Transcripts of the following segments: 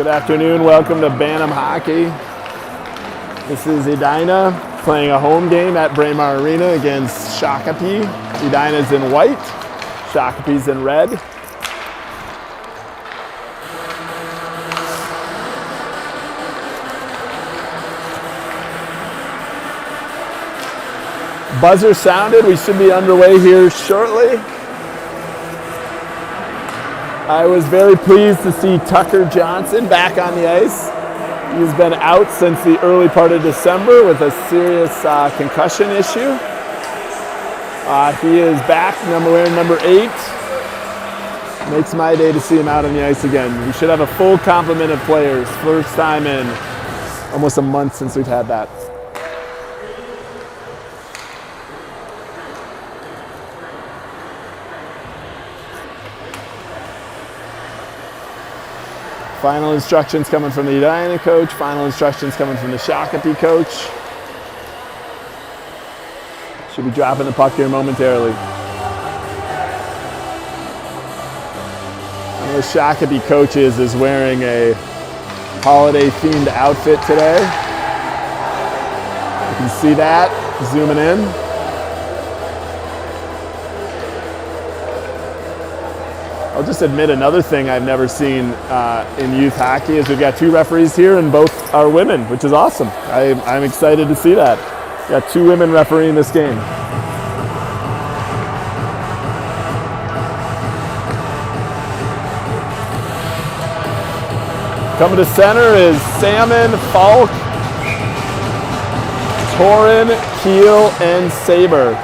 Good afternoon, welcome to Bantam Hockey. This is Edina playing a home game at Braemar Arena against Shakopee. Edina's in white, Shakopee's in red. Buzzer sounded, we should be underway here shortly. I was very pleased to see Tucker Johnson back on the ice. He's been out since the early part of December with a serious concussion issue. He is back, wearing number 8. Makes my day to see him out on the ice again. We should have a full complement of players. First time in almost a month since we've had that. Final instructions coming from the Edina coach, final instructions coming from the Shakopee coach. Should be dropping the puck here momentarily. One of the Shakopee coaches is wearing a holiday themed outfit today. You can see that, zooming in. I'll just admit another thing I've never seen in youth hockey is we've got 2 referees here and both are women, which is awesome. I'm excited to see that. Got 2 women refereeing this game. Coming to center is Salmon, Falk, Torin, Keel, and Saber.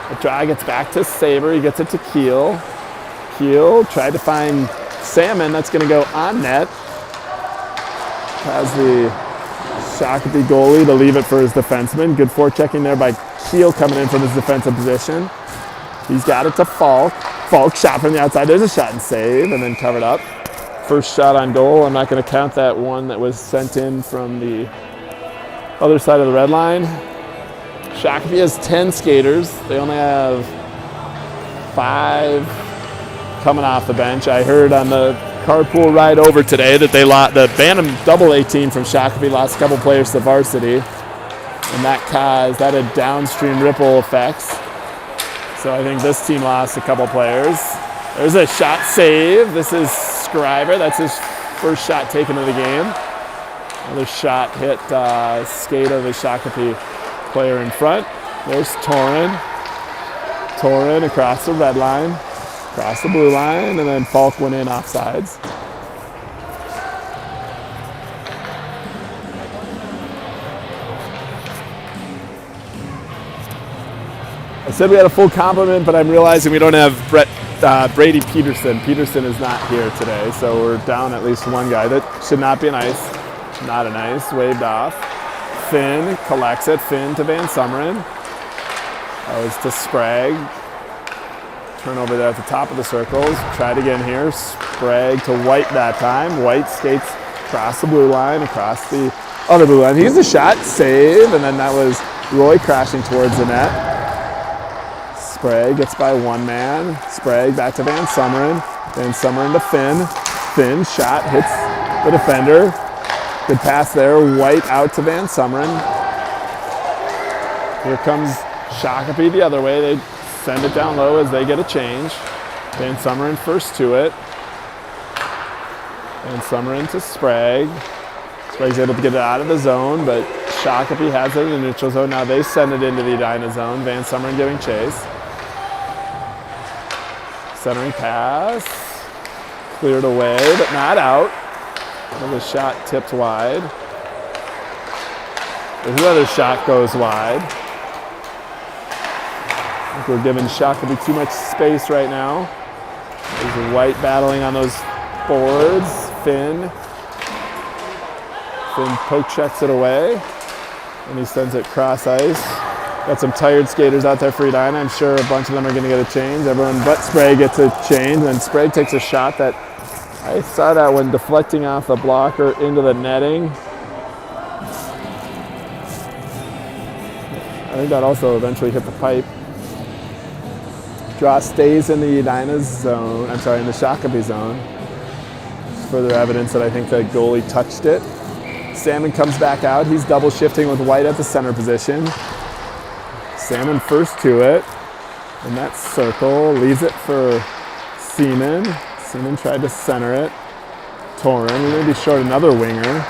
The draw gets back to Saber, he gets it to Keel. Keel tried to find Salmon, that's going to go on net. Has the Shakopee goalie to leave it for his defenseman. Good forechecking there by Keel coming in from his defensive position. He's got it to Falk. Falk shot from the outside, there's a shot and save, and then covered up. First shot on goal, I'm not going to count that one that was sent in from the other side of the red line. Shakopee has 10 skaters. They only have 5 coming off the bench. I heard on the carpool ride over today that the Bantam double A team from Shakopee lost a couple players to varsity, and that had downstream ripple effects. So I think this team lost a couple players. There's a shot save. This is Scriber. That's his first shot taken of the game. Another shot hit skate of the Shakopee player in front. There's Torin. Torin across the red line, across the blue line, and then Falk went in offsides. I said we had a full complement, but I'm realizing we don't have Brady Peterson. Peterson is not here today, so we're down at least one guy. That should not be an ice. Not an ice, waved off. Finn collects it, Finn to Van Summeren. That was to Sprague. Turnover there at the top of the circles. Tried again here, Sprague to White that time. White skates across the blue line, across the other blue line. He gets a shot, save, and then that was Roy crashing towards the net. Sprague gets by one man. Sprague back to Van Summeren. Van Summeren to Finn. Finn shot, hits the defender. Good pass there, White out to Van Summeren. Here comes Shakopee the other way. They send it down low as they get a change. Van Summeren first to it. Van Summeren to Sprague. Sprague's able to get it out of the zone, but Shakopee has it in the neutral zone. Now they send it into the Edina zone. Van Summeren giving chase. Centering pass. Cleared away, but not out. Another shot tipped wide. Another shot goes wide. I think we're giving Shakopee too much space right now. There's White battling on those boards. Finn poke checks it away, and he sends it cross ice. Got some tired skaters out there for Edina. I'm sure a bunch of them are going to get a change. Everyone but Sprague gets a change, and then Sprague takes a shot that I saw that one deflecting off the blocker into the netting. I think that also eventually hit the pipe. Draw stays in the Edina zone, in the Shakopee zone. Further evidence that I think the goalie touched it. Salmon comes back out. He's double shifting with White at the center position. Salmon first to it. In that circle, leaves it for Seaman. Seaman tried to center it. Torin, we may be short another winger.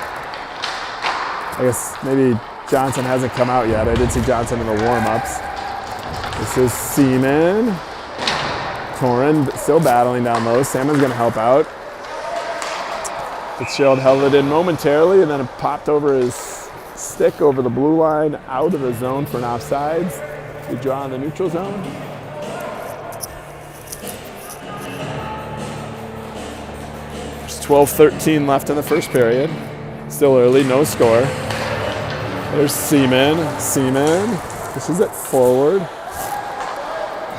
I guess maybe Johnson hasn't come out yet. I did see Johnson in the warm-ups. This is Seaman. Torin still battling down low. Salmon's going to help out. Fitzgerald held it in momentarily, and then it popped over his stick over the blue line, out of the zone for an offsides. We draw in the neutral zone. There's 12-13 left in the first period. Still early, no score. There's Seaman. Seaman pushes it forward.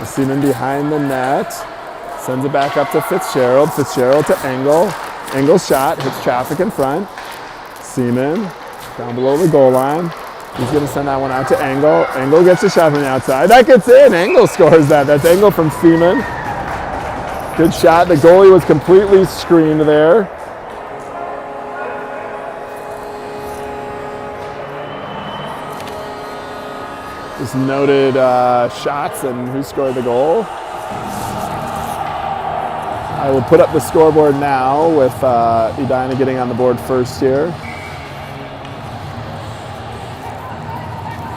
Seaman behind the net. Sends it back up to Fitzgerald. Fitzgerald to Engel. Engel's shot hits traffic in front. Seaman down below the goal line. He's going to send that one out to Engel. Engel gets a shot from the outside. That gets in. Engel scores that. That's Engel from Seaman. Good shot. The goalie was completely screened there. Just noted shots and who scored the goal. I will put up the scoreboard now with Edina getting on the board first here.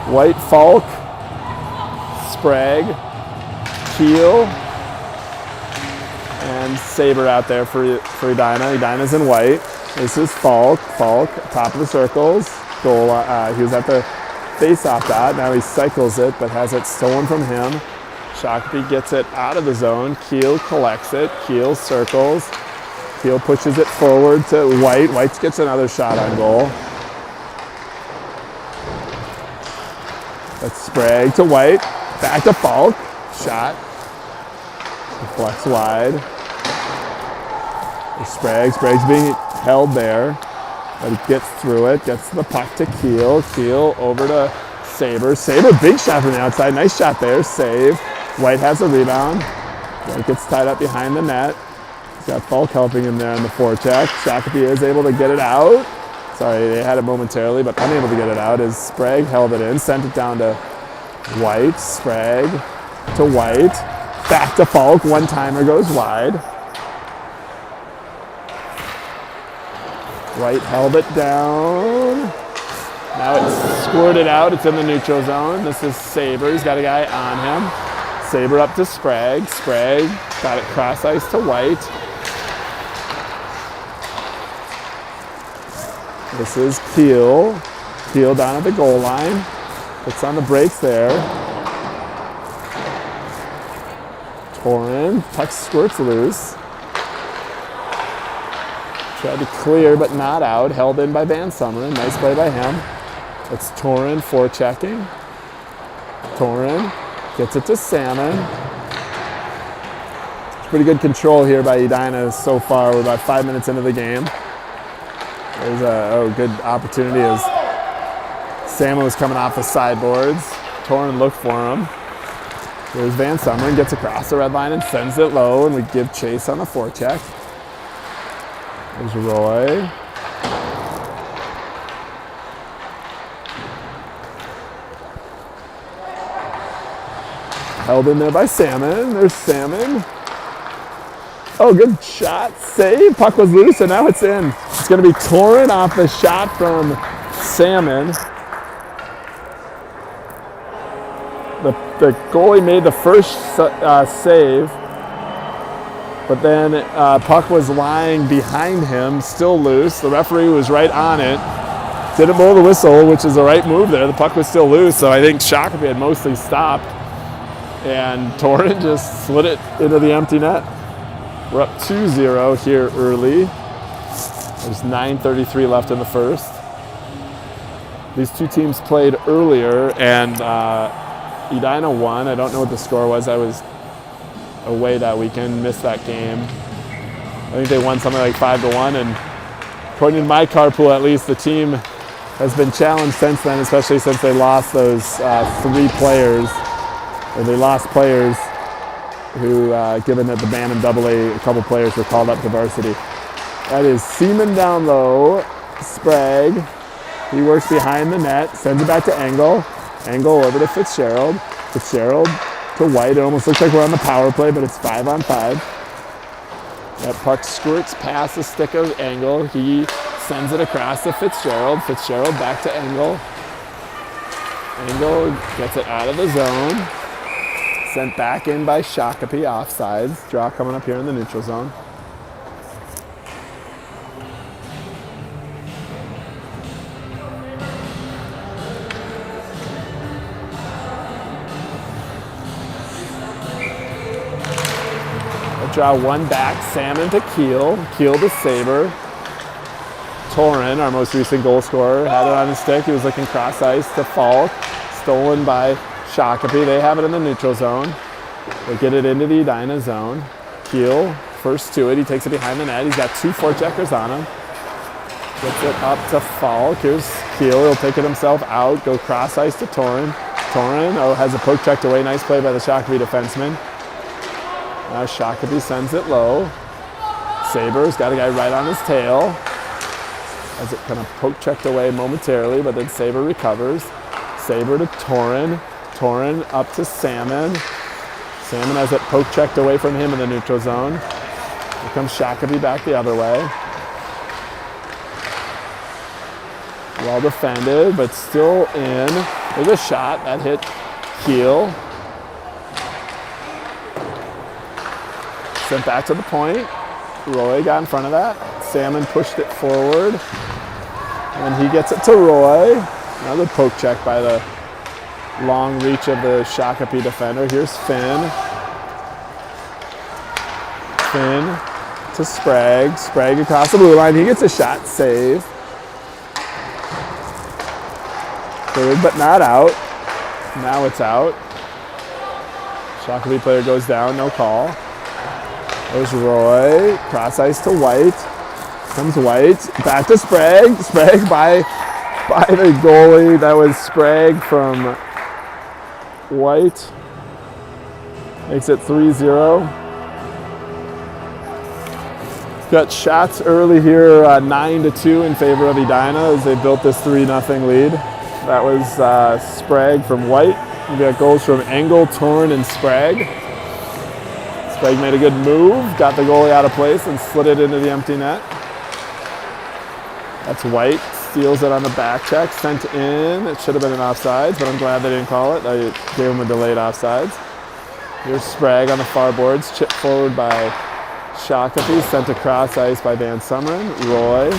White, Falk, Sprague, Keel, and Saber out there for Edina. Edina's in white. This is Falk. Falk, top of the circles. Goal. He was at the face-off dot. Now he cycles it, but has it stolen from him. Shakopee gets it out of the zone. Keel collects it. Keel circles. Keel pushes it forward to White. White gets another shot on goal. That's Sprague to White. Back to Falk. Shot. Deflects wide. Sprague. Sprague's being held there. But he gets through it. Gets the puck to Keel. Keel over to Saber. Saber, big shot from the outside. Nice shot there. Save. White has a rebound. White gets tied up behind the net. He's got Falk helping him there on the forecheck. Shakopee is able to get it out. Sorry, they had it momentarily, but unable to get it out as Sprague held it in. Sent it down to White. Sprague to White. Back to Falk. One-timer goes wide. White held it down. Now it's squirted out. It's in the neutral zone. This is Saber. He's got a guy on him. Saber up to Sprague. Sprague got it cross ice to White. This is Keel. Keel down at the goal line. Puts on the brakes there. Torin. Puck squirts loose. Tried to clear, but not out. Held in by Van Summeren. Nice play by him. It's Torin forechecking. Torin gets it to Salmon. Pretty good control here by Edina so far. We're about 5 minutes into the game. There's a good opportunity as Salmon was coming off the sideboards. Torin looked for him. There's Van Summeren, gets across the red line and sends it low, and we give chase on the forecheck. There's Roy. Held in there by Salmon. There's Salmon. Oh, good shot. Save. Puck was loose, and now it's in. It's going to be Torin off the shot from Salmon. The goalie made the first save, but then puck was lying behind him, still loose. The referee was right on it. Didn't blow the whistle, which is the right move there. The puck was still loose, so I think Shakopee had mostly stopped. And Torin just slid it into the empty net. We're up 2-0 here early. There's 9:33 left in the first. These two teams played earlier, and Edina won. I don't know what the score was. I was away that weekend, missed that game. I think they won something like 5-1, and according to my carpool at least, the team has been challenged since then, especially since they lost those 3 players. Or they lost players who, given that the band in AA, a couple players were called up to varsity. That is Seaman down low. Sprague. He works behind the net, sends it back to Engel. Engel over to Fitzgerald. Fitzgerald to White. It almost looks like we're on the power play, but it's 5-on-5. That puck squirts past the stick of Engel. He sends it across to Fitzgerald. Fitzgerald back to Engel. Engel gets it out of the zone. Sent back in by Shakopee, offsides. Draw coming up here in the neutral zone. Draw one back, Salmon to Keel. Keel to Saber. Torin, our most recent goal scorer, had it on his stick. He was looking cross ice to Falk. Stolen by Shakopee. They have it in the neutral zone. They get it into the Edina zone. Keel, first to it. He takes it behind the net. He's got 2 forecheckers on him. Gets it up to Falk. Here's Keel. He'll take it himself out. Go cross ice to Torin. Torin, has a poke checked away. Nice play by the Shakopee defenseman. Now Shakopee sends it low. Saber's got a guy right on his tail. Has it kind of poke checked away momentarily, but then Saber recovers. Saber to Torin. Torin up to Salmon. Salmon has it poke checked away from him in the neutral zone. Here comes Shakopee back the other way. Well defended, but still in. There's a shot that hit Keel. Sent back to the point. Roy got in front of that. Salmon pushed it forward. And he gets it to Roy. Another poke check by the long reach of the Shakopee defender. Here's Finn. Finn to Sprague. Sprague across the blue line. He gets a shot. Save. Third but not out. Now it's out. Shakopee player goes down. No call. There's Roy, cross ice to White. Comes White, back to Sprague. Sprague by the goalie. That was Sprague from White. Makes it 3-0. Got shots early here, 9-2 in favor of Edina as they built this 3-0 lead. That was Sprague from White. We got goals from Engel, Torn, and Sprague. Sprague made a good move, got the goalie out of place and slid it into the empty net. That's White, steals it on the back check, sent in. It should have been an offsides, but I'm glad they didn't call it. I gave him a delayed offsides. Here's Sprague on the far boards, chipped forward by Shakopee, sent across ice by Van Summeren. Roy.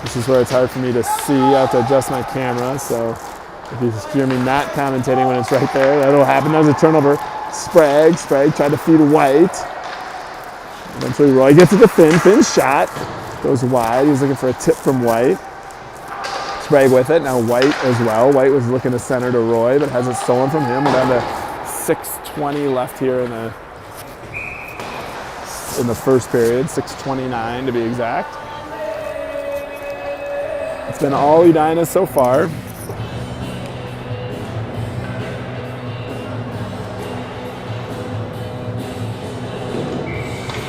This is where it's hard for me to see. I have to adjust my camera, so if you hear me not commentating when it's right there, that'll happen. That was a turnover. Sprague tried to feed White. Eventually Roy gets it to Finn. Finn's shot goes wide. He was looking for a tip from White. Sprague with it. Now White as well. White was looking to center to Roy, but has it stolen from him. We're down to 6:20 left here in the first period. 6:29 to be exact. It's been all Edina so far.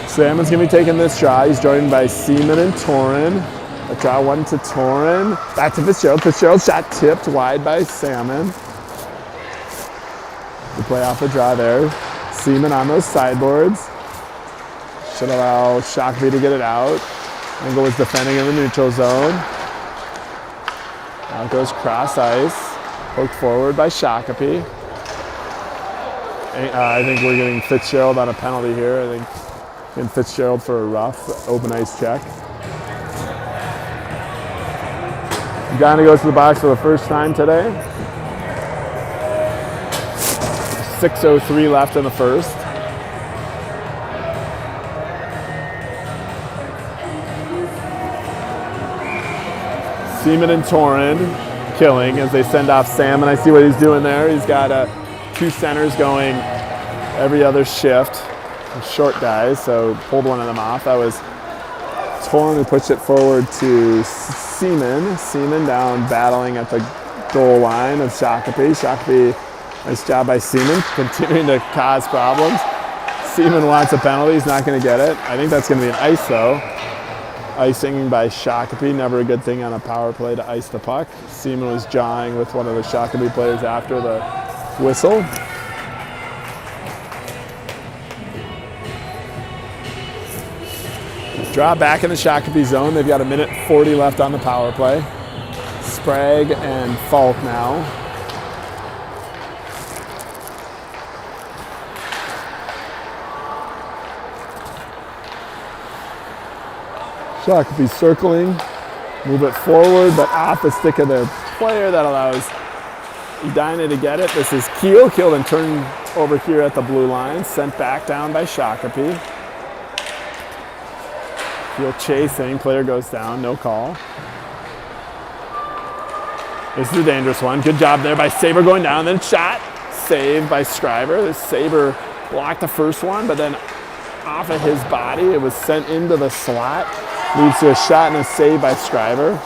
Salmon's going to be taking this shot. He's joined by Seaman and Torin. A draw one to Torin. Back to Fitzgerald. Fitzgerald's shot tipped wide by Salmon. The play off a draw there. Seaman on those sideboards. Should allow Shakopee to get it out. Engel was defending in the neutral zone. Now it goes cross ice. Poked forward by Shakopee. I think we're getting Fitzgerald on a penalty here. I think getting Fitzgerald for a rough open ice check. Edina goes to the box for the first time today. 6:03 left in the first. Seaman and Torin killing as they send off Salmon. I see what he's doing there. He's got 2 centers going every other shift. Short guys, so pulled one of them off. That was Torin who pushed it forward to Seaman. Seaman down battling at the goal line of Shakopee. Shakopee, nice job by Seaman, continuing to cause problems. Seaman wants a penalty. He's not going to get it. I think that's going to be an ice, though. Icing by Shakopee. Never a good thing on a power play to ice the puck. Seaman was jawing with one of the Shakopee players after the whistle. Draw back in the Shakopee zone. They've got 1:40 left on the power play. Sprague and Falk now. Shakopee circling, move it forward, but off the stick of their player. That allows Edina to get it. This is Keel. Keel then turned over here at the blue line, sent back down by Shakopee. Keel chasing, player goes down, no call. This is a dangerous one. Good job there by Saber going down, then shot. Saved by Scriver. Saber blocked the first one, but then off of his body, it was sent into the slot. Leads to a shot and a save by Scriver.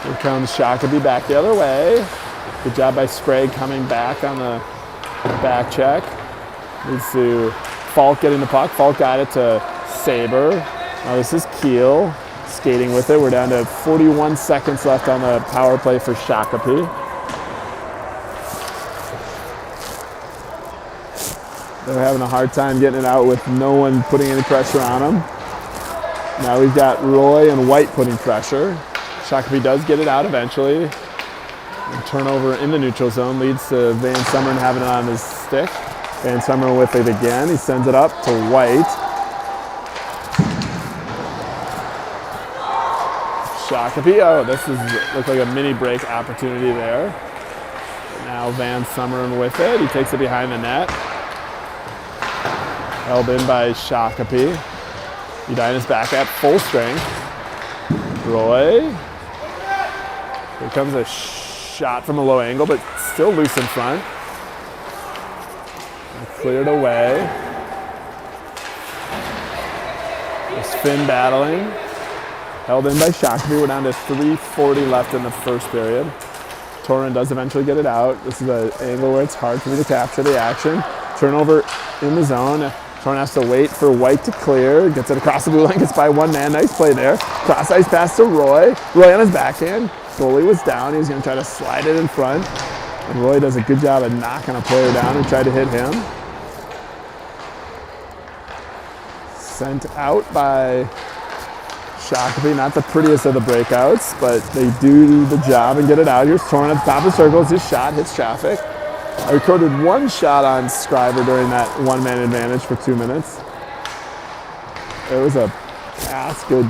Here comes Shakopee back the other way. Good job by Sprague coming back on the back check. Leads to Falk getting the puck. Falk got it to Saber. Now this is Keel skating with it. We're down to 41 seconds left on the power play for Shakopee. They're having a hard time getting it out with no one putting any pressure on them. Now we've got Roy and White putting pressure. Shakopee does get it out eventually. And turnover in the neutral zone leads to Van Summeren having it on his stick. Van Summeren with it again. He sends it up to White. Shakopee, oh, this looks like a mini break opportunity there. Now Van Summeren with it. He takes it behind the net. Held in by Shakopee. Edina's back at full strength. Roy. Here comes a shot from a low angle, but still loose in front. Cleared away. There's Finn battling. Held in by Shakopee. We're down to 3:40 left in the first period. Torin does eventually get it out. This is an angle where it's hard for me to capture the action. Turnover in the zone. Torin has to wait for White to clear. Gets it across the blue line. Gets by one man. Nice play there. Cross ice pass to Roy. Roy on his backhand. Goalie was down. He was going to try to slide it in front. And Roy does a good job of knocking a player down who tried to hit him. Sent out by Shakopee. Not the prettiest of the breakouts, but they do the job and get it out. Here's Torin at the top of the circle. His shot hits traffic. I recorded one shot on Scriver during that one-man advantage for 2 minutes. It was a pass, good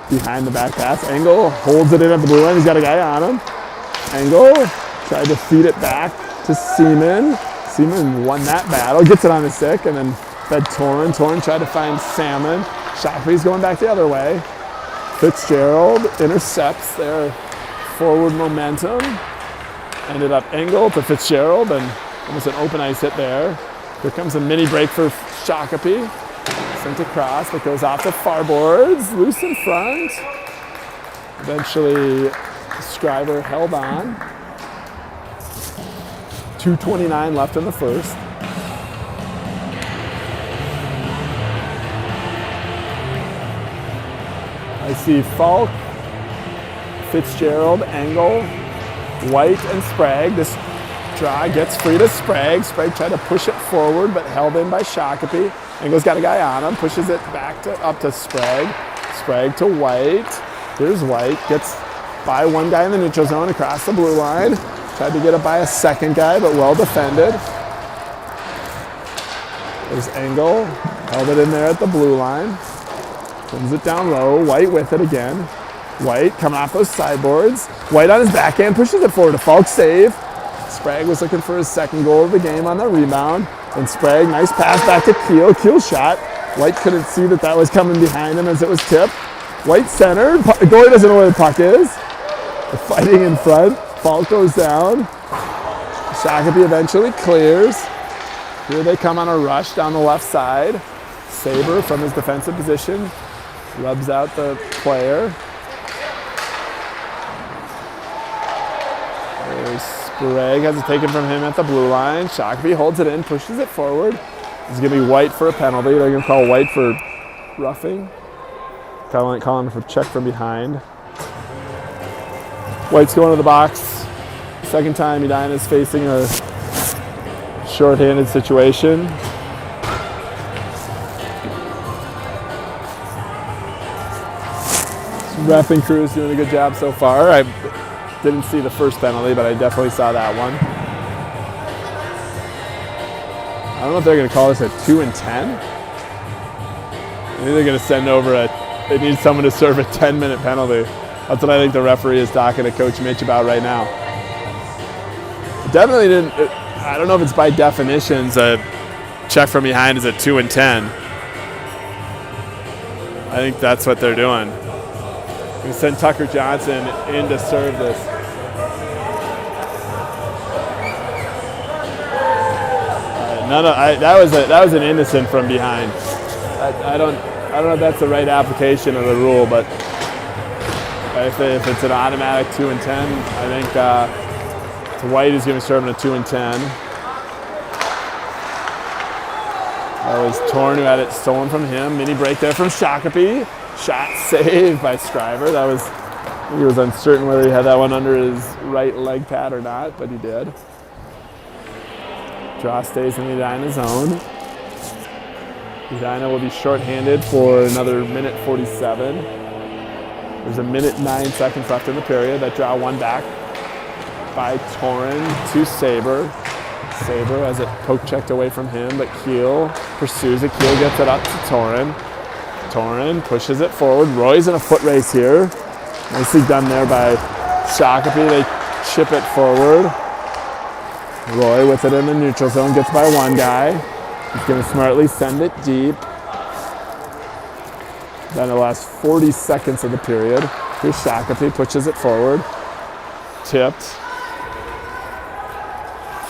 behind the back pass. Engel holds it in at the blue line. He's got a guy on him. Engel tried to feed it back to Seaman. Seaman won that battle, gets it on his stick, and then fed Torin. Torin tried to find Salmon. Shakopee's going back the other way. Fitzgerald intercepts their forward momentum. Ended up Engel to Fitzgerald, and almost an open ice hit there. Here comes a mini break for Shakopee. Sent across, but goes off the far boards. Loose in front. Eventually, Scriver held on. 2:29 left in the first. I see Falk, Fitzgerald, Engel, White, and Sprague. This draw gets free to Sprague. Sprague tried to push it forward, but held in by Shakopee. Engel's got a guy on him, pushes it back up to Sprague. Sprague to White. Here's White, gets by one guy in the neutral zone across the blue line. Tried to get it by a second guy, but well defended. There's Engel, held it in there at the blue line. Sends it down low, White with it again. White coming off those sideboards. White on his backhand, pushes it forward to Falk, save. Sprague was looking for his second goal of the game on the rebound. And Sprague, nice pass back to Keel. Keel shot. White couldn't see that was coming behind him as it was tipped. White centered. The goalie doesn't know where the puck is. They're fighting in front. Falk goes down. Shakopee eventually clears. Here they come on a rush down the left side. Saber from his defensive position rubs out the player. There's Greg has it taken from him at the blue line. Shakopee holds it in, pushes it forward. It's going to be White for a penalty. They're going to call White for roughing. Calling for check from behind. White's going to the box. Second time Edina's facing a shorthanded situation. Ref and crew is doing a good job so far. I didn't see the first penalty, but I definitely saw that one. I don't know if they're going to call this a 2 and 10. I think they're going to send over they need someone to serve a 10-minute penalty. That's what I think the referee is talking to Coach Mitch about right now. Definitely didn't, I don't know if it's by definitions a check from behind is a 2 and 10. I think that's what they're doing. We send Tucker Johnson in to serve this. That was an innocent from behind. I don't know if that's the right application of the rule, but if it's an automatic 2 and 10, I think White is going to serve in a 2 and 10. That was Torn who had it stolen from him. Mini break there from Shakopee. Shot saved by Scriver. He was uncertain whether he had that one under his right leg pad or not, but he did. Draw stays in the Edina zone. Edina will be shorthanded for another minute 47. There's a minute 9 seconds left in the period. That draw one back by Torin to Saber. Saber has it poke checked away from him, but Keel pursues it. Keel gets it up to Torin. Torin pushes it forward. Roy's in a foot race here. Nicely done there by Shakopee. They chip it forward. Roy with it in the neutral zone, gets by one guy. He's going to smartly send it deep. Then the last 40 seconds of the period. Here's Shakopee, pushes it forward. Tipped.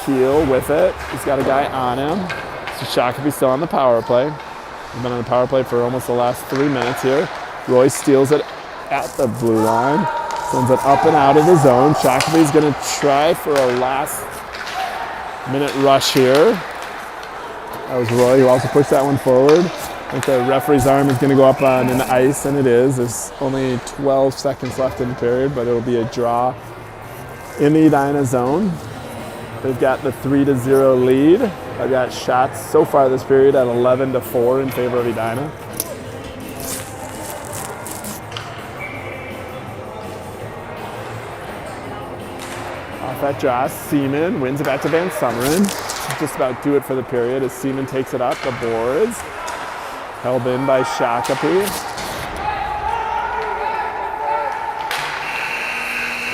Keel with it. He's got a guy on him. So Shakopee still on the power play. We've been on the power play for almost the last 3 minutes here. Roy steals it at the blue line. Sends it up and out of the zone. Shakopee's going to try for a last minute rush here. That was Roy who also pushed that one forward. I think the referee's arm is going to go up on an ice, and it is. There's only 12 seconds left in the period, but it'll be a draw in the Edina zone. They've got the 3-0 lead. I've got shots so far this period at 11-4 in favor of Edina. Off that draw, Seaman wins it back to Van Summeren. Just about do it for the period as Seaman takes it up the boards. Held in by Shakopee.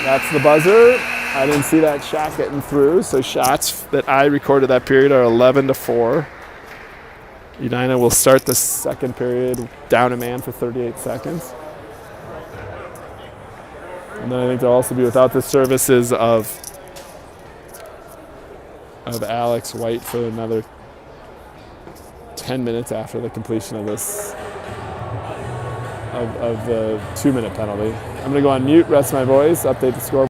That's the buzzer. I didn't see that shot getting through, so shots that I recorded that period are 11-4. Edina will start the second period down a man for 38 seconds. And then I think they'll also be without the services of Alex White for another 10 minutes after the completion of this, of the 2-minute penalty. I'm going to go on mute, rest my voice, update the score.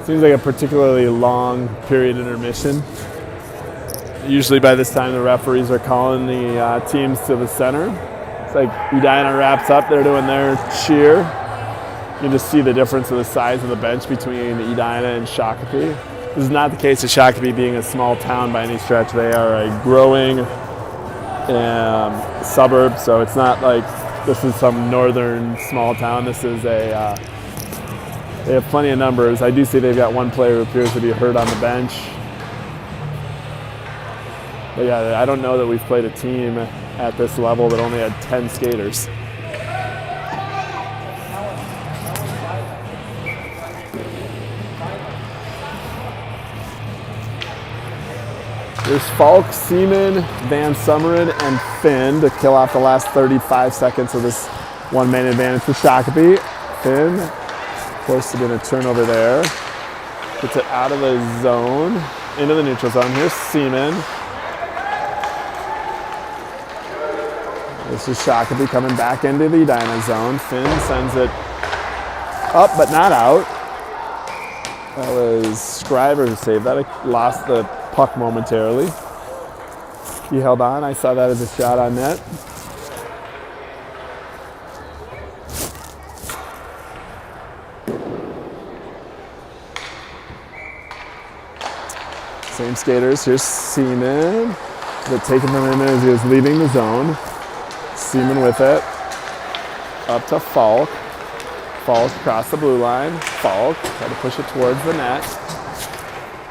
Seems like a particularly long period intermission. Usually by this time the referees are calling the teams to the center. It's like Edina wraps up, they're doing their cheer. You can just see the difference of the size of the bench between Edina and Shakopee. This is not the case of Shakopee being a small town by any stretch. They are a growing suburb, so it's not like this is some northern small town. This is a, they have plenty of numbers. I do see they've got one player who appears to be hurt on the bench. But yeah, I don't know that we've played a team at this level that only had 10 skaters. There's Falk, Seaman, Van Summeren, and Finn to kill off the last 35 seconds of this one-man advantage for Shakopee. Finn, of course, to get a turnover there. Gets it out of the zone, into the neutral zone. Here's Seaman. This is Shakopee coming back into the Edina zone. Finn sends it up, but not out. That was Scriver who saved that. I lost the puck momentarily. He held on. I saw that as a shot on net. Same skaters. Here's Seaman. But taking them in as he was leaving the zone. Seaman with it. Up to Falk. Falk across the blue line. Falk tried to push it towards the net.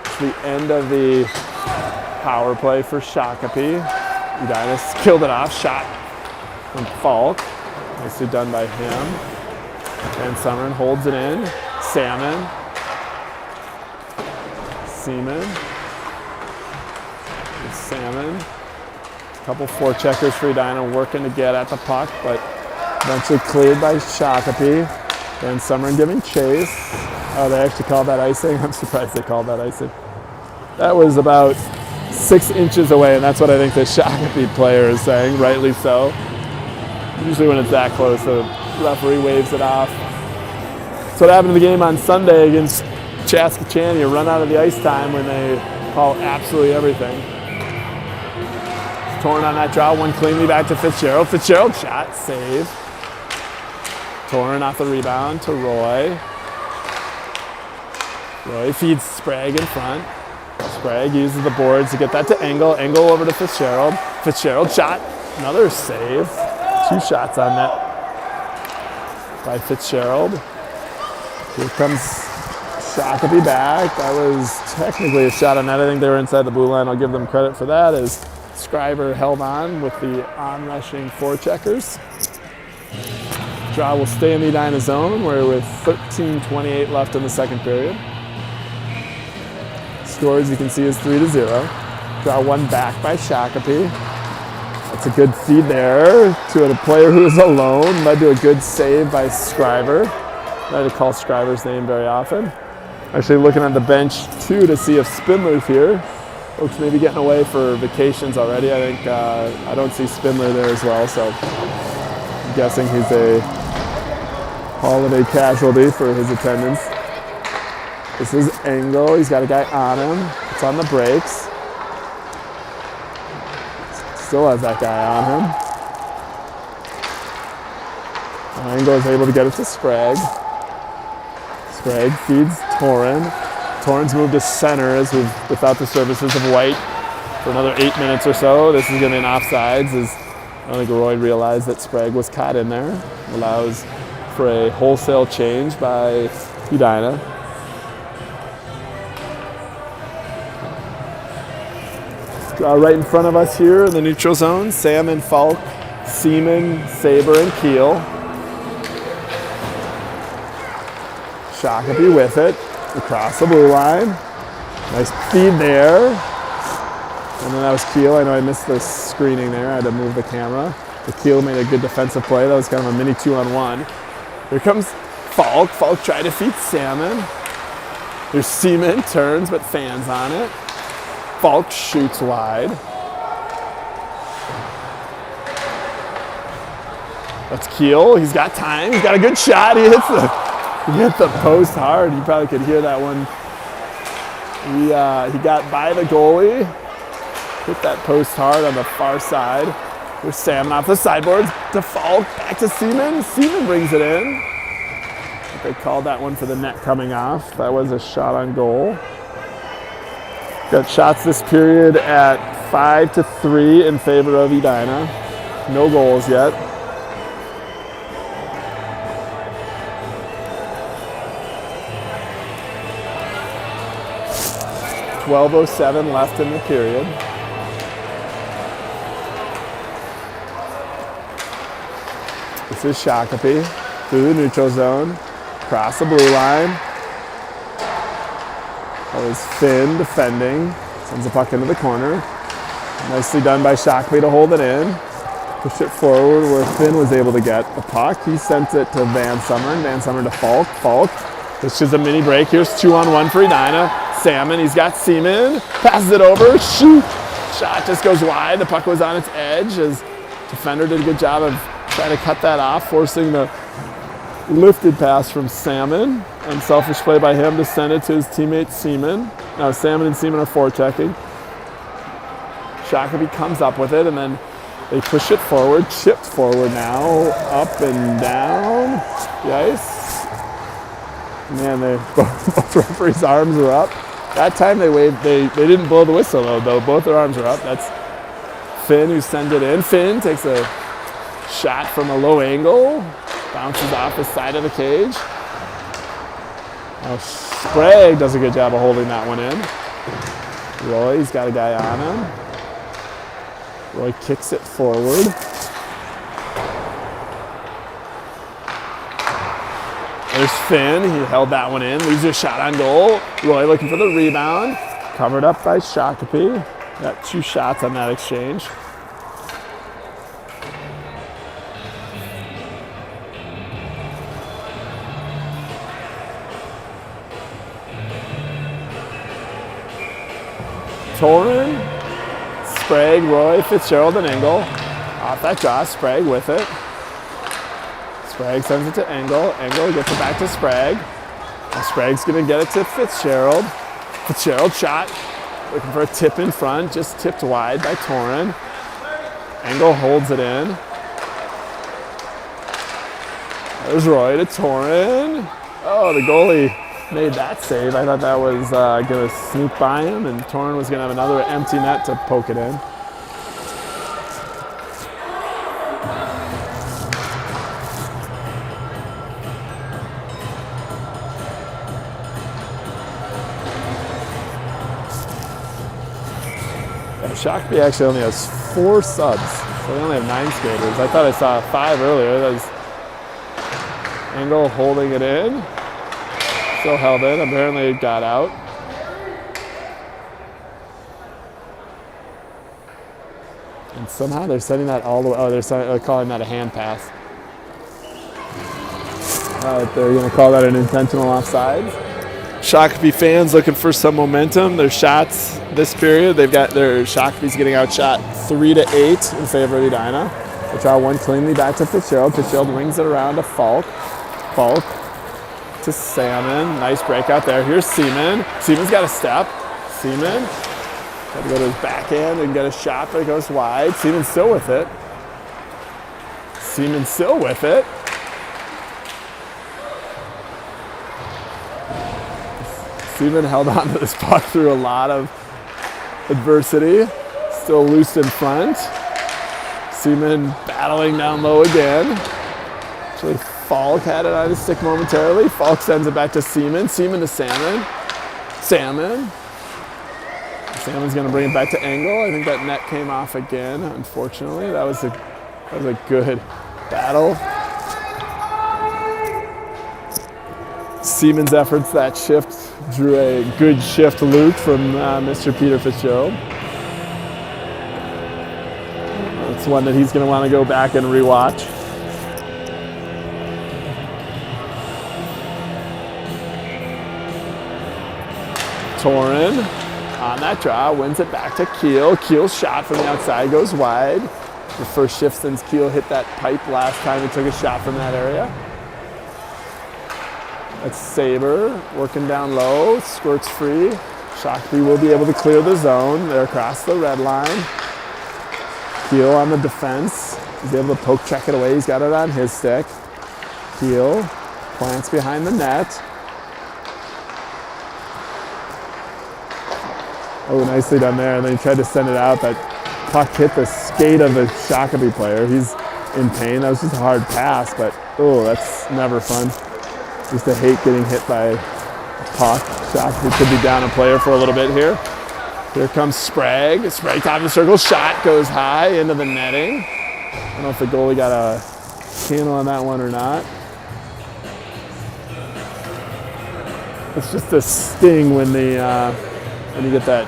It's the end of the power play for Shakopee. Edina killed it off. Shot from Falk. Nicely done by him. Van Summeren holds it in. Salmon. Seaman. Salmon. A couple forecheckers for Edina working to get at the puck, but eventually cleared by Shakopee. Van Summeren giving chase. Oh, they actually called that icing? I'm surprised they called that icing. That was about 6 inches away, and that's what I think the Shakopee player is saying, rightly so. Usually when it's that close, the referee waves it off. That's what happened in the game on Sunday against Chaskatchan. You run out of the ice time when they call absolutely everything. Torn on that draw, one cleanly back to Fitzgerald. Fitzgerald shot, save. Torn off the rebound to Roy. Roy feeds Sprague in front. Sprague uses the boards to get that to Engel. Engel over to Fitzgerald. Fitzgerald shot, another save. 2 shots on net by Fitzgerald. Here comes Shakopee back. That was technically a shot on net. I think they were inside the blue line. I'll give them credit for that as Scriver held on with the on-rushing forecheckers. Draw will stay in the Edina zone. We're with 13:28 left in the second period. Score, as you can see, is 3-0. Draw one back by Shakopee. That's a good feed there to a player who is alone. Led to a good save by Scriver. I like to call Scriver's name very often. Actually looking at the bench too to see if Spindler's here. Folks may be getting away for vacations already. I think I don't see Spindler there as well, so I'm guessing he's a holiday casualty for his attendance. This is Engel. He's got a guy on him. It's on the brakes. Still has that guy on him. Engel is able to get it to Sprague. Sprague feeds Torren. Torren's moved to center as without the services of White for another 8 minutes or so. This is going to be an offsides as I don't think Roy realized that Sprague was caught in there. Allows for a wholesale change by Edina. Right in front of us here in the neutral zone, Salmon, Falk, Seaman, Saber, and Keel. Shakopee with it. Across the blue line. Nice feed there. And then that was Keel. I know I missed the screening there. I had to move the camera. The Keel made a good defensive play. That was kind of a mini 2-on-1. Here comes Falk. Falk tried to feed Salmon. There's Seaman, turns, but fans on it. Falk shoots wide. That's Keel. He's got time. He's got a good shot. He hit the post hard. You probably could hear that one. He got by the goalie. Hit that post hard on the far side. Here's Salmon off the sideboards to Falk, back to Seaman. Seaman brings it in. They called that one for the net coming off. That was a shot on goal. Got shots this period at 5-3 in favor of Edina. No goals yet. .12:07 left in the period. This is Shakopee through the neutral zone, across the blue line. That was Finn defending, sends the puck into the corner. Nicely done by Shakopee to hold it in. Push it forward where Finn was able to get the puck. He sent it to Van Summer, Van Summer to Falk. Falk, this is a mini break. Here's 2-on-1 for Edina. Salmon, he's got Seaman, passes it over, shoot! Shot just goes wide, the puck was on its edge as defender did a good job of trying to cut that off, forcing the lifted pass from Salmon. Unselfish play by him to send it to his teammate Seaman. Now Salmon and Seaman are forechecking. Shakopee comes up with it and then they push it forward, chipped forward now, up and down the ice. Man, both referees' arms are up. That time they waved, they didn't blow the whistle though, both their arms are up. That's Finn who sends it in. Finn takes a shot from a low angle, bounces off the side of the cage. Now Sprague does a good job of holding that one in. Roy's got a guy on him. Roy kicks it forward. There's Finn, he held that one in, leaves a shot on goal. Roy looking for the rebound, covered up by Shakopee. Got 2 shots on that exchange. Torin, Sprague, Roy, Fitzgerald, and Engel. Off that draw, Sprague with it. Sprague sends it to Engel. Engel gets it back to Sprague. Now Sprague's going to get it to Fitzgerald. Fitzgerald shot. Looking for a tip in front. Just tipped wide by Torin. Engel holds it in. There's Roy to Torin. Oh, the goalie made that save. I thought that was going to sneak by him, and Torin was going to have another empty net to poke it in. Shakopee actually only has 4 subs, so they only have 9 skaters. I thought I saw 5 earlier. That was Engel holding it in. Still held in. Apparently it got out. And somehow they're sending that all the way. Oh, they're calling that a hand pass. They're going to call that an intentional offside. Shakopee fans looking for some momentum. Their shots this period, they've got their Shakopee's getting outshot 3-8 in favor of Edina. They draw one cleanly back to Fitzgerald. Fitzgerald wings it around to Falk. Falk to Salmon. Nice breakout there. Here's Seaman. Seaman's got a step. Seaman got to go to his backhand and get a shot, but it goes wide. Seaman's still with it. Seaman still with it. Seaman held on to this puck through a lot of adversity. Still loose in front. Seaman battling down low again. Actually, Falk had it on his stick momentarily. Falk sends it back to Seaman. Seaman to Salmon. Salmon. Salmon's going to bring it back to Engel. I think that net came off again, unfortunately. That was a good battle. Seaman's efforts that shift drew a good shift loop from Mr. Peter Fitzgerald. It's one that he's going to want to go back and rewatch. Torin on that draw wins it back to Keel. Keel's shot from the outside goes wide. The first shift since Keel hit that pipe last time he took a shot from that area. That's Saber working down low, squirts free. Shakopee will be able to clear the zone. They're across the red line. Keel on the defense. He's able to poke check it away. He's got it on his stick. Keel plants behind the net. Oh, nicely done there. And then he tried to send it out. That puck hit the skate of the Shakopee player. He's in pain. That was just a hard pass, but oh, that's never fun. Used to hate getting hit by a puck. Shakopee could be down a player for a little bit here. Here comes Sprague. Sprague top of the circle. Shot goes high into the netting. I don't know if the goalie got a handle on that one or not. It's just a sting when you get that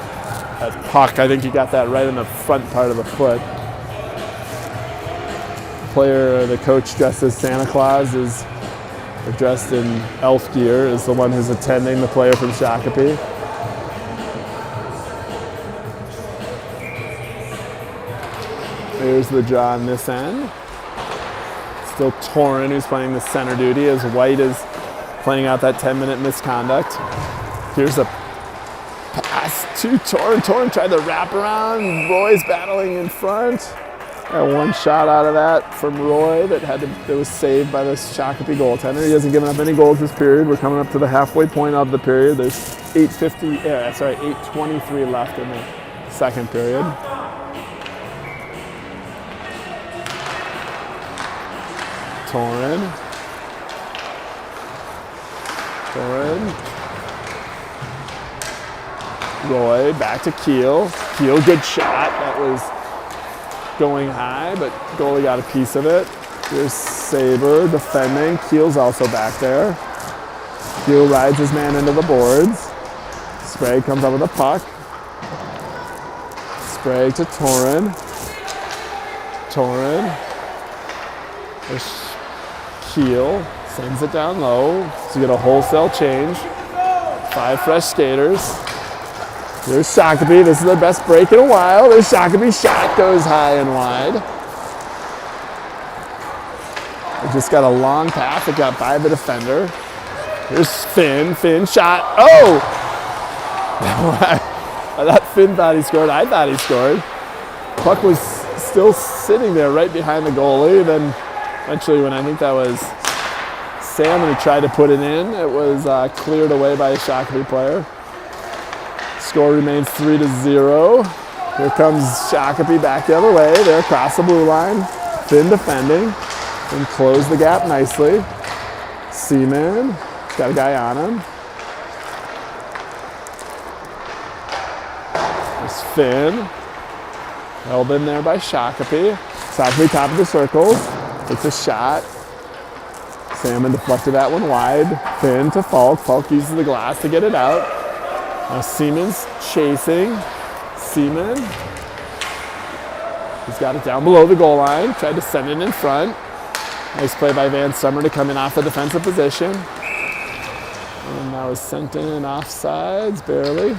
puck. I think he got that right in the front part of the foot. The coach dressed as Santa Claus is dressed in elf gear, is the one who's attending the player from Shakopee. Here's the draw on this end. Still Torin, who's playing the center duty, as White is playing out that 10-minute misconduct. Here's a pass to Torin. Torin tried to wrap around. Roy's battling in front. Got one shot out of that from Roy that was saved by the Shakopee goaltender. He hasn't given up any goals this period. We're coming up to the halfway point of the period. There's 8:23 left in the second period. Torin. Roy back to Keel. Keel, good shot. That was going high, but goalie got a piece of it. Here's Saber defending. Keel's also back there. Keel rides his man into the boards. Sprague comes up with a puck. Sprague to Torin. There's Keel sends it down low. So you get a wholesale change. 5 fresh skaters. Here's Shakopee. This is their best break in a while. There's Shakopee. Shot goes high and wide. They just got a long pass. It got by the defender. Here's Finn. Finn shot. Oh! I thought Finn thought he scored. I thought he scored. Puck was still sitting there right behind the goalie. Then eventually, when I think that was Sam and he tried to put it in, it was cleared away by a Shakopee player. Score remains 3-0. Here comes Shakopee back the other way. They're across the blue line. Finn defending. And close the gap nicely. Seaman. Got a guy on him. There's Finn. Held in there by Shakopee. Shakopee top of the circles. It's a shot. Salmon deflected that one wide. Finn to Falk. Falk uses the glass to get it out. Now Seaman's chasing. Seaman. He's got it down below the goal line. Tried to send it in front. Nice play by Van Summer to come in off the defensive position. And that was sent in offsides, barely.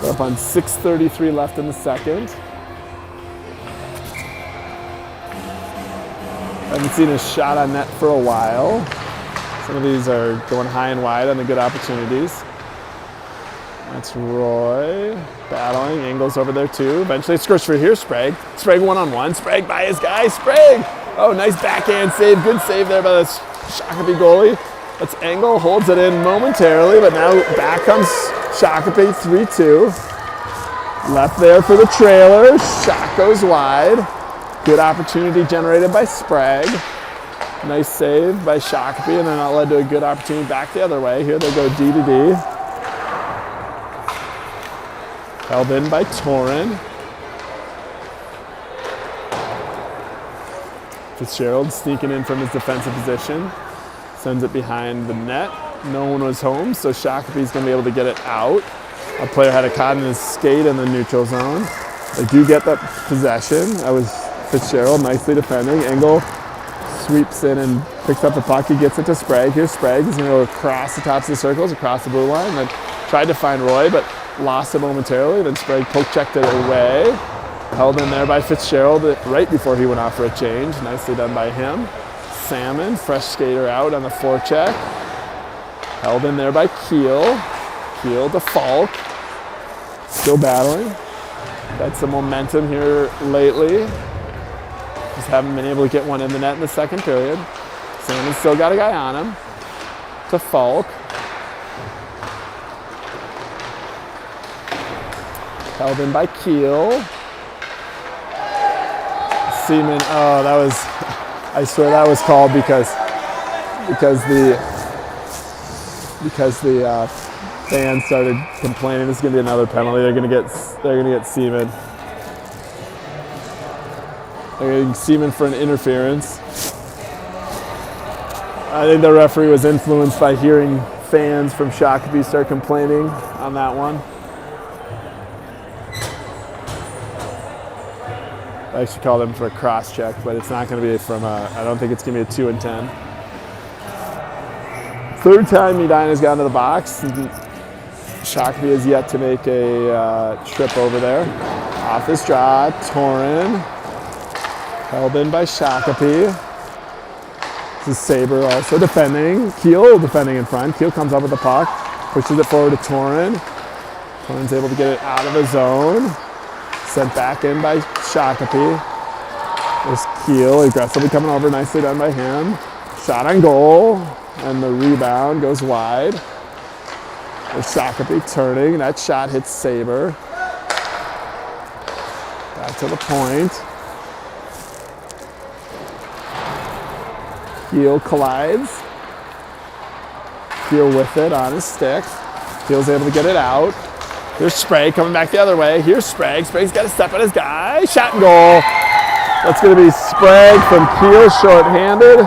We're up on 6:33 left in the second. Haven't seen a shot on net for a while. Some of these are going high and wide on the good opportunities. That's Roy battling. Angle's over there too. Eventually it scores for here. Sprague. Sprague one-on-one. Sprague by his guy. Sprague! Oh, nice backhand save. Good save there by the Shakopee goalie. That's Angle. Holds it in momentarily, but now back comes Shakopee 3-2. Left there for the trailer. Shot goes wide. Good opportunity generated by Sprague. Nice save by Shakopee, and then that led to a good opportunity back the other way. Here they go D to D. Held in by Torin. Fitzgerald sneaking in from his defensive position. Sends it behind the net. No one was home, so Shakopee's going to be able to get it out. A player had a caught in his skate in the neutral zone. They do get that possession. That was Fitzgerald nicely defending. Engel sweeps in and picks up the puck. He gets it to Sprague. Here's Sprague. He's going to go across the tops of the circles, across the blue line. Then tried to find Roy, but lost it momentarily. Then Sprague poke checked it away. Held in there by Fitzgerald right before he went off for a change. Nicely done by him. Salmon, fresh skater out on the forecheck. Held in there by Keel. Keel to Falk. Still battling. Got some momentum here lately. Just haven't been able to get one in the net in the second period. Salmon's still got a guy on him. To Falk. Held in by Keel. Seaman, oh, that was, I swear that was called because the fans started complaining. This is gonna be another penalty. They're gonna get Seaman. They're getting Seaman for an interference. I think the referee was influenced by hearing fans from Shakopee start complaining on that one. I actually called him for a cross check, but it's not going to be from I don't think it's going to be a 2 and 10. Third time Medina's got into the box. Shakopee has yet to make a trip over there. Off his draw, Torin. Held in by Shakopee. This is Saber also defending. Keel defending in front. Keel comes up with the puck, pushes it forward to Torin. Torin's able to get it out of his zone. Sent back in by Shakopee. There's Keel aggressively coming over, nicely done by him. Shot on goal, and the rebound goes wide. There's Shakopee turning, that shot hits Saber. Back to the point. Keel collides. Keel with it on his stick. Keel's able to get it out. Here's Sprague coming back the other way. Here's Sprague. Sprague's got to step on his guy. Shot and goal. That's going to be Sprague from Keel, short-handed.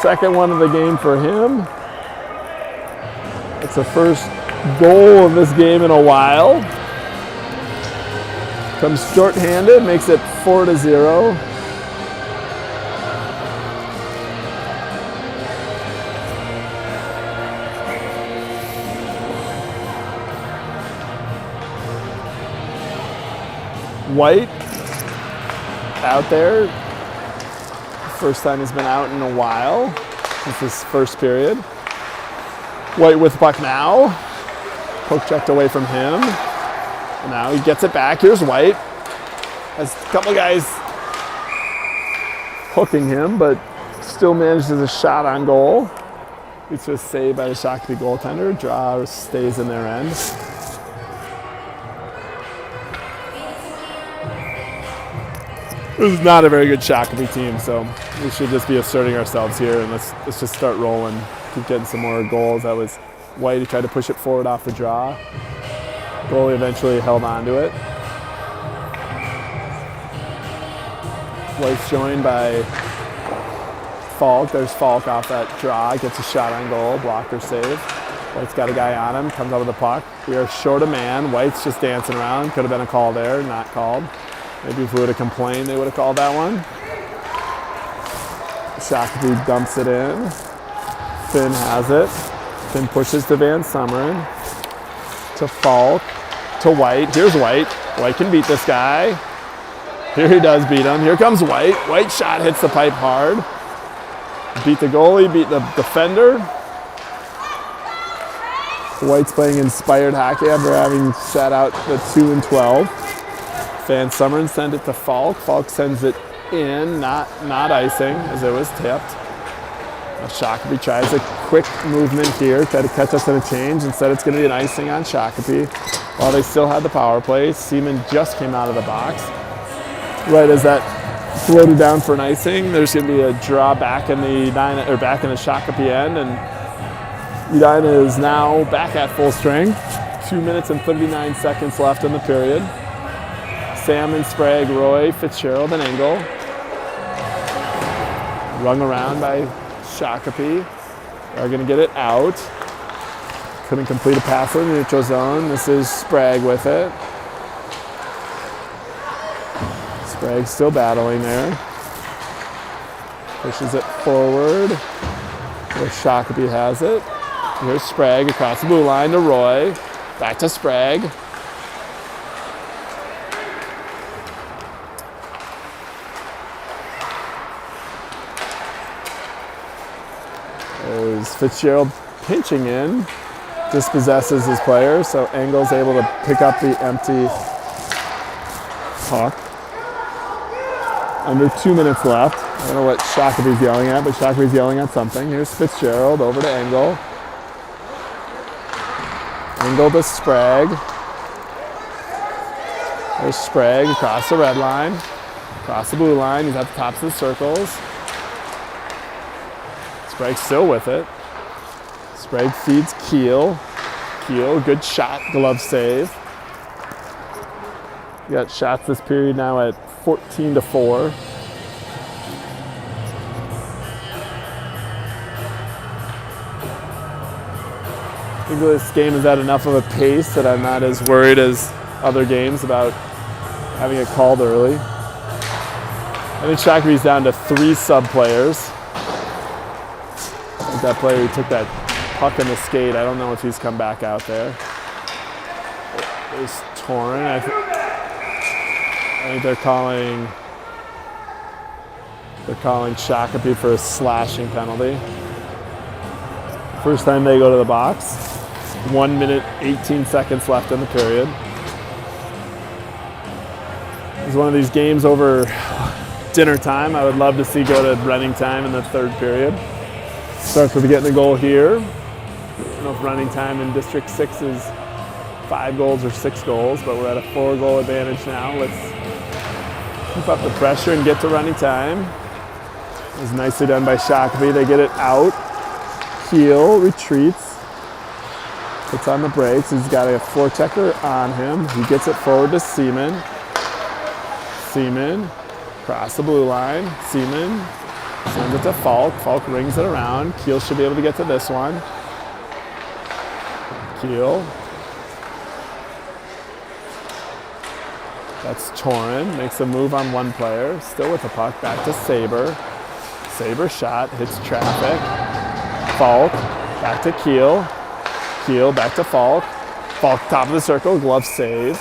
Second one of the game for him. It's the first goal of this game in a while. Comes short-handed, makes it 4-0. White out there. First time he's been out in a while. This is first period. White with the puck now. Poke checked away from him. And now he gets it back. Here's White. Has a couple guys hooking him, but still manages a shot on goal. It's just saved by the Shakopee goaltender. Draw stays in their end. This is not a very good Shakopee team, so we should just be asserting ourselves here and let's just start rolling. Keep getting some more goals. That was White. He tried to push it forward off the draw. Goalie eventually held on to it. White's joined by Falk. There's Falk off that draw. Gets a shot on goal. Blocker save. White's got a guy on him. Comes up with the puck. We are short a man. White's just dancing around. Could have been a call there. Not called. Maybe if we would have complained, they would have called that one. Shakopee dumps it in. Finn has it. Finn pushes to Van Summeren. To Falk. To White. Here's White. White can beat this guy. Here he does beat him. Here comes White. White shot hits the pipe hard. Beat the goalie, beat the defender. White's playing inspired hockey after having sat out the 2 and 12. Van Summeren sent it to Falk. Falk sends it in, not icing, as it was tipped. Shakopee tries a quick movement here, try to catch us in a change. Instead, it's going to be an icing on Shakopee. While they still had the power play, Seaman just came out of the box. Right as that floated down for an icing, there's going to be a draw back in the Shakopee end, and Medina is now back at full strength. 2 minutes and 39 seconds left in the period. Salmon, Sprague, Roy, Fitzgerald, and Engel. Rung around by Shakopee. They're going to get it out. Couldn't complete a pass in the neutral zone. This is Sprague with it. Sprague still battling there. Pushes it forward. Where Shakopee has it. Here's Sprague across the blue line to Roy. Back to Sprague. There's Fitzgerald pinching in. dispossesses his player, so Engel's able to pick up the empty puck. Under 2 minutes left. I don't know what Shakopee's yelling at, but Shakopee's yelling at something. Here's Fitzgerald over to Engel. Engel to Sprague. There's Sprague across the red line. Across the blue line. He's at the tops of the circles. Sprague's still with it. Sprague feeds Keel. Keel, good shot, glove save. We got shots this period now at 14-4. I think this game is at enough of a pace that I'm not as worried as other games about having it called early. I think Shakopee's down to 3 sub players. I think that player who took that puck in the skate, I don't know if he's come back out there. There's Torrin. I think they're calling Shakopee for a slashing penalty. First time they go to the box. 1 minute, 18 seconds left in the period. It's one of these games over dinner time I would love to see go to running time in the third period. Starts with getting a goal here. I don't know if running time in District 6 is 5 goals or 6 goals, but we're at a 4-goal advantage now. Let's keep up the pressure and get to running time. It was nicely done by Shakopee. They get it out. Keel retreats. Puts on the brakes. He's got a forechecker on him. He gets it forward to Seaman. Seaman. Across the blue line. Seaman. Sends it to Falk. Falk rings it around. Keel should be able to get to this one. Keel. That's Torrin. Makes a move on one player. Still with the puck. Back to Saber. Saber shot. Hits traffic. Falk. Back to Keel. Keel back to Falk. Falk top of the circle. Glove save.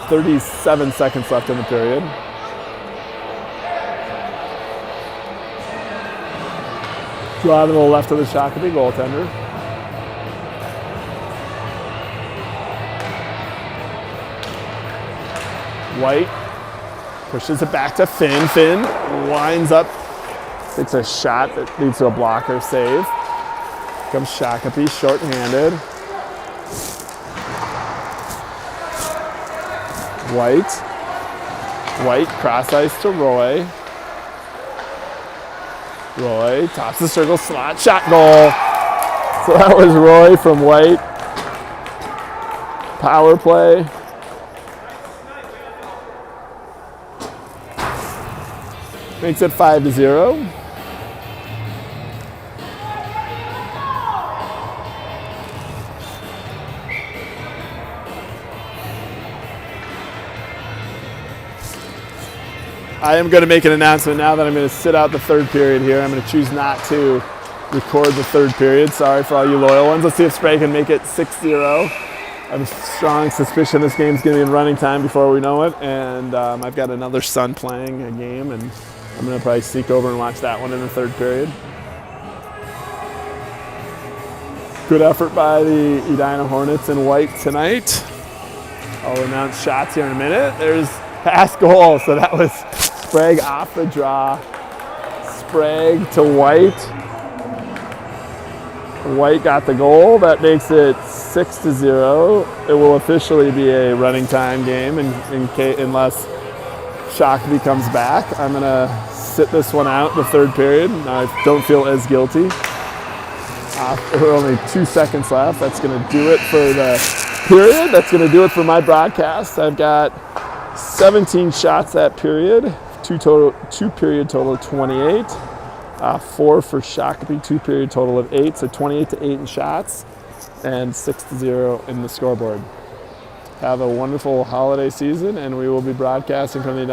There's 37 seconds left in the period. Draw to the left of the Shakopee goaltender. White pushes it back to Finn. Finn winds up, takes a shot that leads to a blocker save. Comes Shakopee, short-handed. White, cross ice to Roy. Roy, tops the circle, slot, shot, goal. So that was Roy from White. Power play. Makes it 5-0. I am going to make an announcement now that I'm going to sit out the third period here. I'm going to choose not to record the third period. Sorry for all you loyal ones. Let's see if Sprague can make it 6-0. I have a strong suspicion this game's going to be in running time before we know it. And I've got another son playing a game, and I'm going to probably sneak over and watch that one in the third period. Good effort by the Edina Hornets in white tonight. I'll announce shots here in a minute. There's pass goal, so that was Sprague off the draw. Sprague to White. White got the goal. That makes it 6-0. It will officially be a running time game unless Shakopee comes back. I'm going to sit this one out the third period. I don't feel as guilty. There are only 2 seconds left. That's going to do it for the period. That's going to do it for my broadcast. I've got 17 shots that period. Two period total of 28. 4 for Shakopee, 2 period total of 8. So 28-8 in shots and 6-0 in the scoreboard. Have a wonderful holiday season, and we will be broadcasting from the